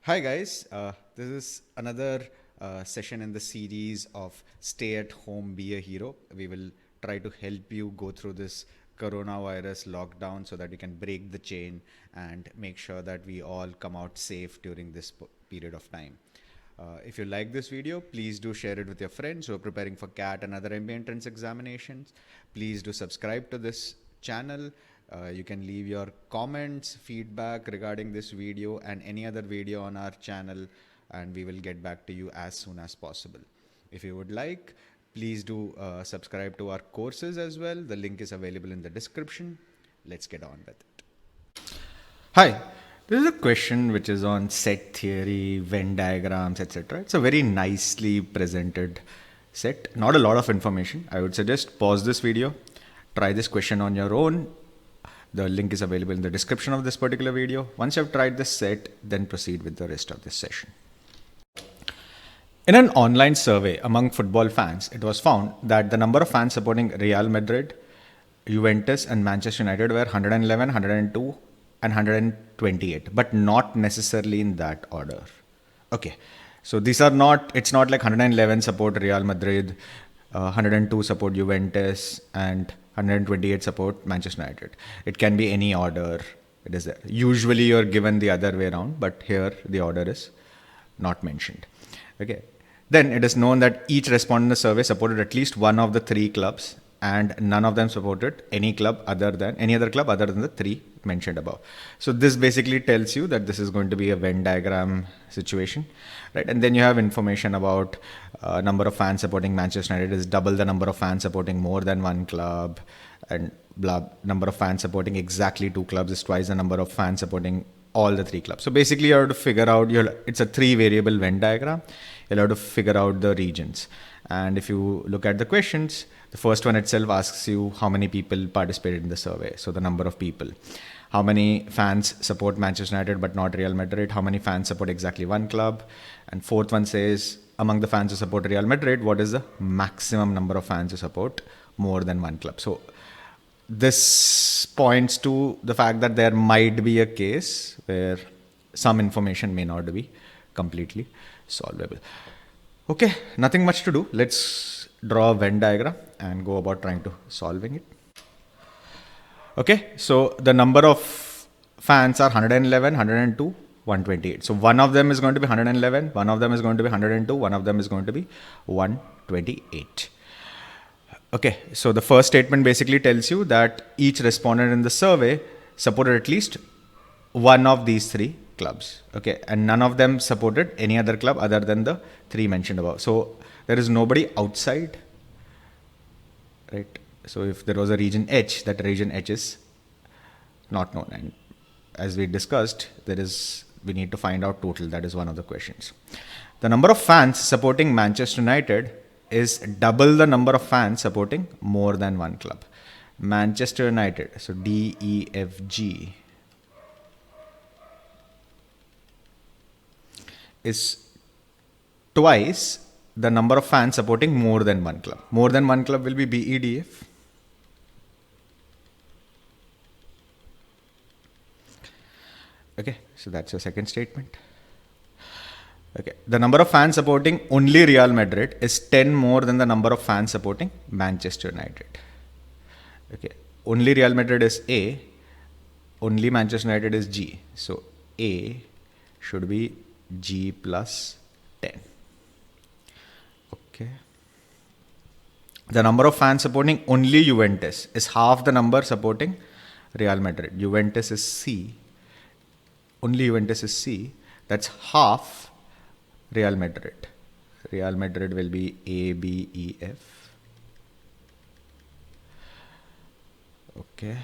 Hi, guys. This is another session in the series of Stay at Home, Be a Hero. We will try to help you go through this coronavirus lockdown so that you can break the chain and make sure that we all come out safe during this period of time. If you like this video, please do share it with your friends who are preparing for CAT and other MBA entrance examinations. Please do subscribe to this channel. You can leave your comments, feedback regarding this video and any other video on our channel, and we will get back to you as soon as possible. If you would like, please do subscribe to our courses as well. The link is available in the description. Let's get on with it. Hi, this is a question which is on set theory, Venn diagrams, etc. It's a very nicely presented set. Not a lot of information. I would suggest pause this video, try this question on your own. The link is available in the description of this particular video. Once you've tried this set, then proceed with the rest of this session. In an online survey among football fans, it was found that the number of fans supporting Real Madrid, Juventus and Manchester United were 111, 102 and 128, but not necessarily in that order. Okay, so these are not, it's not like 111 support Real Madrid, 102 support Juventus and 128 support Manchester United. It can be any order. It is there. Usually you're given the other way around, but here the order is not mentioned. Okay. Then it is known that each respondent in the survey supported at least one of the three clubs, and none of them supported any other club other than the three mentioned above. So this basically tells you that this is going to be a Venn diagram situation, right? And then you have information about number of fans supporting Manchester United is double the number of fans supporting more than one club, and number of fans supporting exactly two clubs is twice the number of fans supporting all the three clubs. So basically you have to figure out, it's a 3-variable Venn diagram. You'll have to figure out the regions. And if you look at the questions, the first one itself asks you how many people participated in the survey. So the number of people. How many fans support Manchester United but not Real Madrid? How many fans support exactly one club? And fourth one says, among the fans who support Real Madrid, what is the maximum number of fans who support more than one club? So this points to the fact that there might be a case where some information may not be completely solvable. Okay, nothing much to do. Let's draw a Venn diagram and go about trying to solving it. Okay, so the number of fans are 111, 102, 128. So one of them is going to be 111, one of them is going to be 102, one of them is going to be 128. Okay, so the first statement basically tells you that each respondent in the survey supported at least one of these three clubs. Okay, and none of them supported any other club other than the three mentioned above. So there is nobody outside, right? So if there was a region H, that region H is not known. And as we discussed, we need to find out total. That is one of the questions. The number of fans supporting Manchester United is double the number of fans supporting more than one club. Manchester United, so DEFG, is twice the number of fans supporting more than one club. More than one club will be BEDF. Okay, so that's your second statement. Okay, the number of fans supporting only Real Madrid is 10 more than the number of fans supporting Manchester United. Okay, only Real Madrid is A, only Manchester United is G. So A should be G plus 10. Okay. The number of fans supporting only Juventus is half the number supporting Real Madrid. Juventus is C. Only Juventus is C. That's half Real Madrid. Real Madrid will be A, B, E, F. Okay.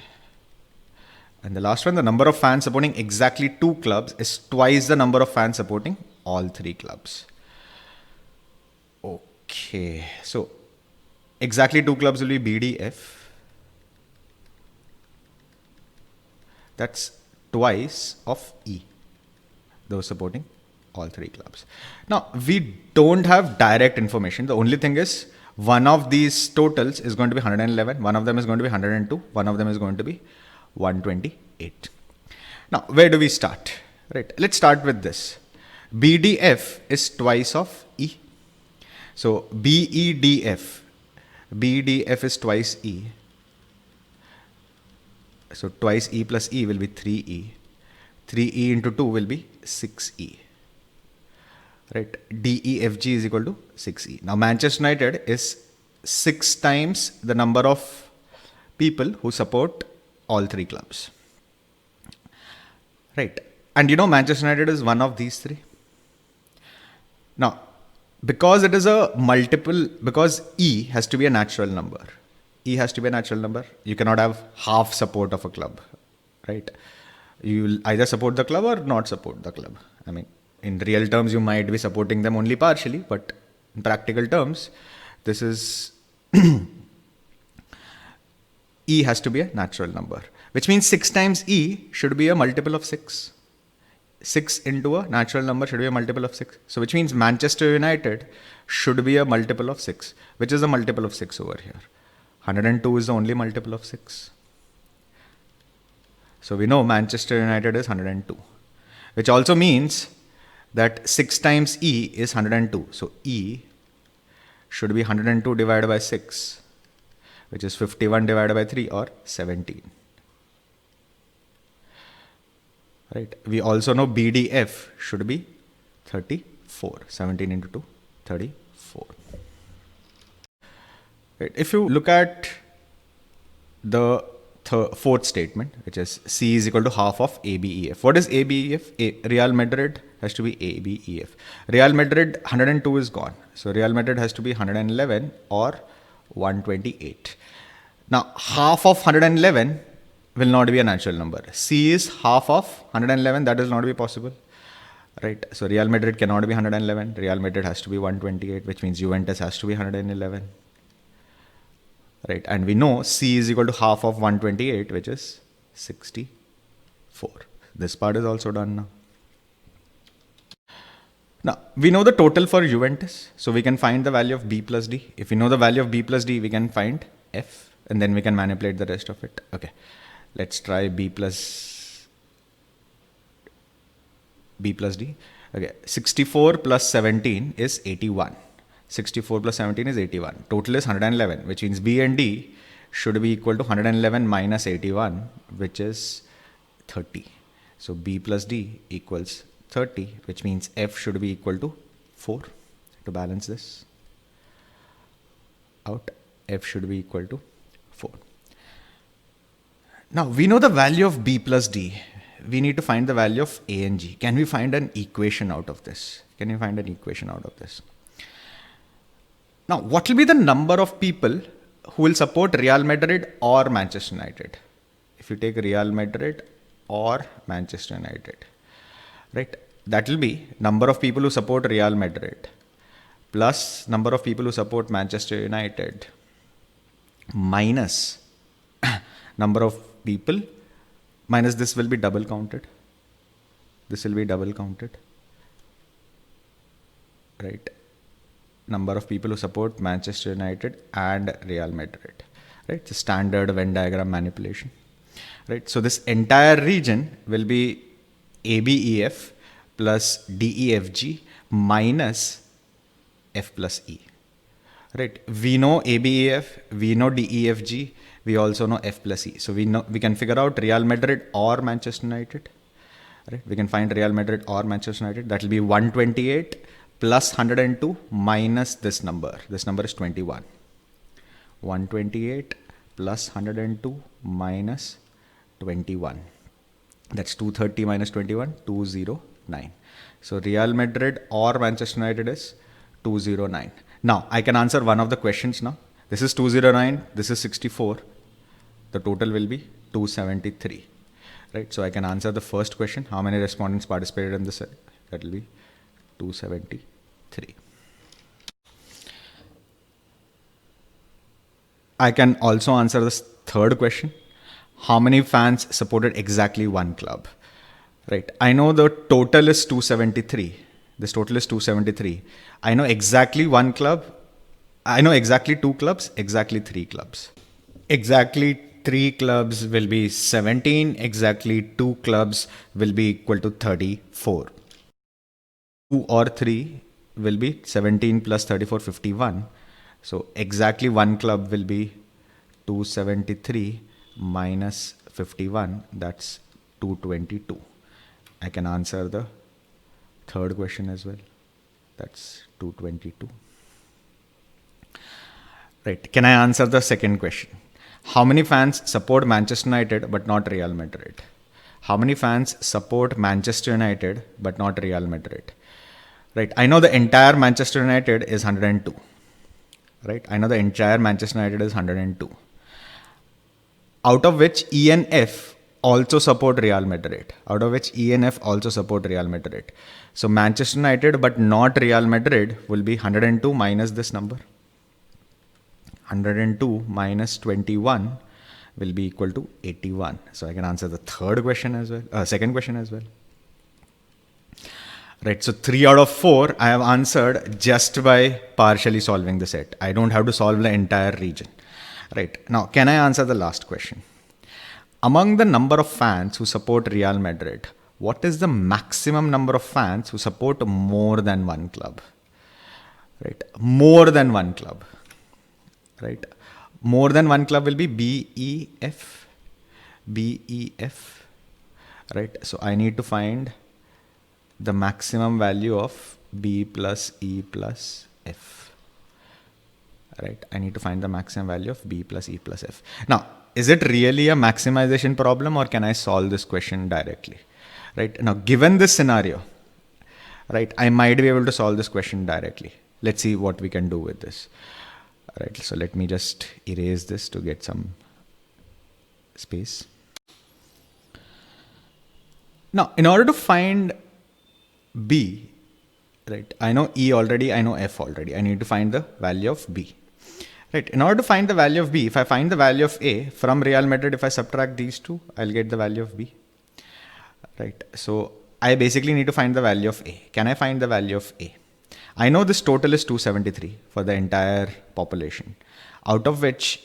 And the last one, the number of fans supporting exactly two clubs is twice the number of fans supporting all three clubs. Okay. So exactly two clubs will be BDF. That's twice of E, those supporting all three clubs. Now, we don't have direct information. The only thing is one of these totals is going to be 111, one of them is going to be 102, one of them is going to be 128. Now, where do we start? Right. Let's start with this. BDF is twice of E. So BEDF is twice E. So twice E plus E will be 3E. 3E into 2 will be 6E. Right? DEFG is equal to 6E. Now Manchester United is 6 times the number of people who support all three clubs. Right? And Manchester United is one of these three. Now, because it is a multiple, because E has to be a natural number. E has to be a natural number. You cannot have half support of a club, right? You will either support the club or not support the club. I mean, in real terms, you might be supporting them only partially, but in practical terms, this is E has to be a natural number, which means 6 times E should be a multiple of 6. 6 into a natural number should be a multiple of 6. So which means Manchester United should be a multiple of 6, which is a multiple of 6 over here. 102 is the only multiple of 6. So we know Manchester United is 102, which also means that 6 times E is 102. So E should be 102 divided by 6, which is 51 divided by 3 or 17. Right. We also know BDF should be 34. 17 into 2, 34. Right. If you look at the fourth statement, which is C is equal to half of ABEF. What is ABEF? Real Madrid has to be ABEF. Real Madrid 102 is gone. So Real Madrid has to be 111 or 128. Now half of 111 will not be a natural number. C is half of 111. That will not be possible. Right. So Real Madrid cannot be 111. Real Madrid has to be 128, which means Juventus has to be 111. Right. And we know C is equal to half of 128, which is 64. This part is also done now. Now, we know the total for Juventus. So we can find the value of B plus D. If we know the value of B plus D, we can find F. And then we can manipulate the rest of it. Okay. Let's try B plus D. Okay. 64 plus 17 is 81. 64 plus 17 is 81. Total is 111, which means B and D should be equal to 111 minus 81, which is 30. So B plus D equals 30, which means F should be equal to 4. To balance this out, F should be equal to 4. Now we know the value of B plus D. We need to find the value of A and G. Can we find an equation out of this? Can you find an equation out of this? Now, what will be the number of people who will support Real Madrid or Manchester United? If you take Real Madrid or Manchester United, right? That will be number of people who support Real Madrid plus number of people who support Manchester United minus number of people minus this will be double counted. This will be double counted, right? Number of people who support Manchester United and Real Madrid, right? It's a standard Venn diagram manipulation, right? So this entire region will be ABEF plus DEFG minus F plus E, right? We know ABEF, we know DEFG, we also know F plus E. So we can figure out Real Madrid or Manchester United, right? We can find Real Madrid or Manchester United. That will be 128 plus 102 minus this number. This number is 21. 128 plus 102 minus 21. That's 230 minus 21, 209. So Real Madrid or Manchester United is 209. Now I can answer one of the questions now. This is 209, this is 64. The total will be 273. Right? So I can answer the first question. How many respondents participated in this? That will be 273. I can also answer this third question. How many fans supported exactly one club? Right. I know the total is 273. This total is 273. I know exactly one club. I know exactly two clubs, exactly three clubs. Exactly three clubs will be 17. Exactly two clubs will be equal to 34. 2 or 3 will be 17 plus 34, 51. So exactly one club will be 273 minus 51. That's 222. I can answer the third question as well. That's 222. Right. Can I answer the second question? How many fans support Manchester United but not Real Madrid? How many fans support Manchester United but not Real Madrid? Right. I know the entire Manchester United is 102. Right. I know the entire Manchester United is 102. Out of which E and F also support Real Madrid. Out of which E and F also support Real Madrid. So Manchester United but not Real Madrid will be 102 minus this number. 102 minus 21 will be equal to 81. So I can answer the third question as well, second question as well. Right, so 3 out of 4 I have answered just by partially solving the set. I don't have to solve the entire region. Right, now can I answer the last question? Among the number of fans who support Real Madrid, what is the maximum number of fans who support more than one club? Right, more than one club. Right, more than one club will be BEF. BEF. Right, so I need to find the maximum value of B plus E plus F. Right, I need to find the maximum value of B plus E plus F. Now, is it really a maximization problem or can I solve this question directly? Right, now given this scenario, right, I might be able to solve this question directly. Let's see what we can do with this. Right, so let me just erase this to get some space. Now, in order to find B, right, I know E already, I know F already. I need to find the value of B. Right, in order to find the value of B, if I find the value of A from Real Madrid, if I subtract these two, I'll get the value of B. Right, so I basically need to find the value of A. Can I find the value of A? I know this total is 273 for the entire population, out of which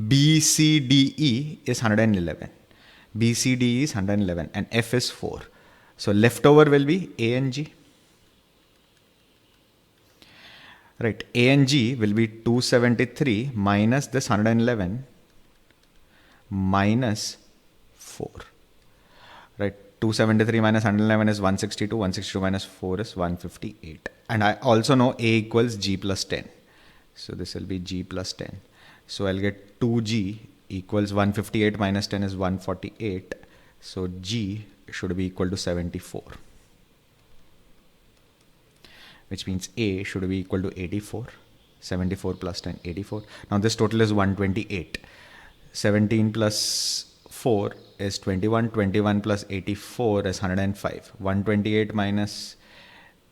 BCDE is 111. BCDE is 111 and F is 4. So leftover will be A and G. Right, A and G will be 273 minus this 111 minus 4. Right, 273 minus 111 is 162. 162 minus 4 is 158. And I also know A equals G plus 10. So this will be G plus 10. So I'll get 2G equals 158 minus 10 is 148. So G should be equal to 74. Which means A should be equal to 84. 74 plus 10, 84. Now this total is 128. 17 plus 4 is 21. 21 plus 84 is 105. 128 minus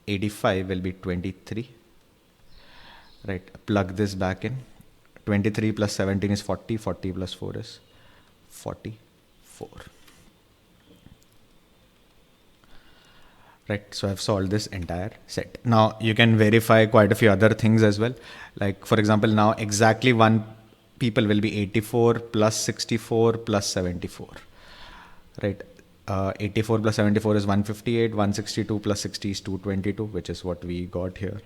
85 will be 23. Right, plug this back in. 23 plus 17 is 40. 40 plus 4 is 44. Right, so I've solved this entire set. Now you can verify quite a few other things as well. Like for example, now exactly one people will be 84 plus 64 plus 74. Right, 84 plus 74 is 158. 162 plus 60 is 222, which is what we got here.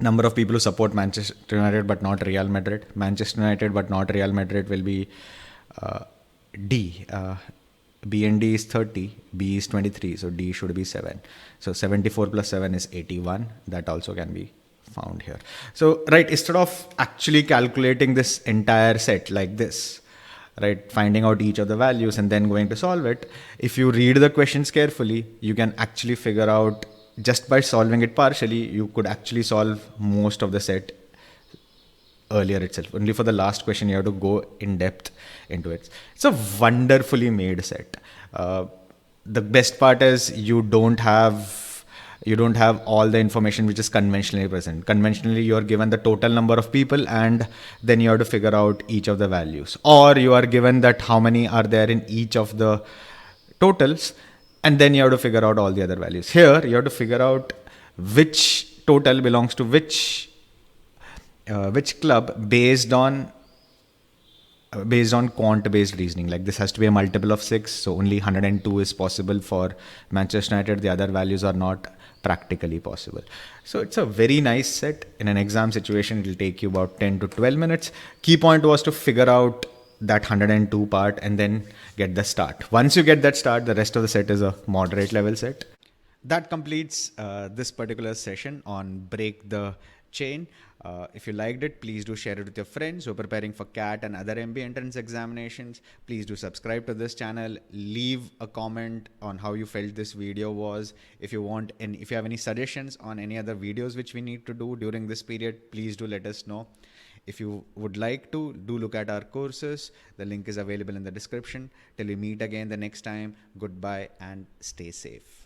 Number of people who support Manchester United but not Real Madrid. Manchester United but not Real Madrid will be D. B and D is 30, B is 23, so D should be 7. So 74 plus 7 is 81. That also can be found here. So, right, instead of actually calculating this entire set like this, right, finding out each of the values and then going to solve it, if you read the questions carefully, you can actually figure out, just by solving it partially, you could actually solve most of the set earlier itself. Only for the last question you have to go in depth into it. It's a wonderfully made set. The best part is you don't have all the information which is conventionally present. Conventionally, you are given the total number of people and then you have to figure out each of the values, or you are given that how many are there in each of the totals and then you have to figure out all the other values. Here you have to figure out which total belongs to which club based on quant based reasoning. Like this has to be a multiple of 6, so only 102 is possible for Manchester United, the other values are not practically possible. So it's a very nice set. In an exam situation, it will take you about 10 to 12 minutes. Key point was to figure out that 102 part and then get the start. Once you get that start, the rest of the set is a moderate level set. That completes this particular session on Break the Chain. If you liked it, please do share it with your friends who are preparing for CAT and other MBA entrance examinations. Please do subscribe to this channel. Leave a comment on how you felt this video was. If you want, and if you have any suggestions on any other videos which we need to do during this period, please do let us know. If you would like to, do look at our courses. The link is available in the description. Till we meet again the next time, goodbye and stay safe.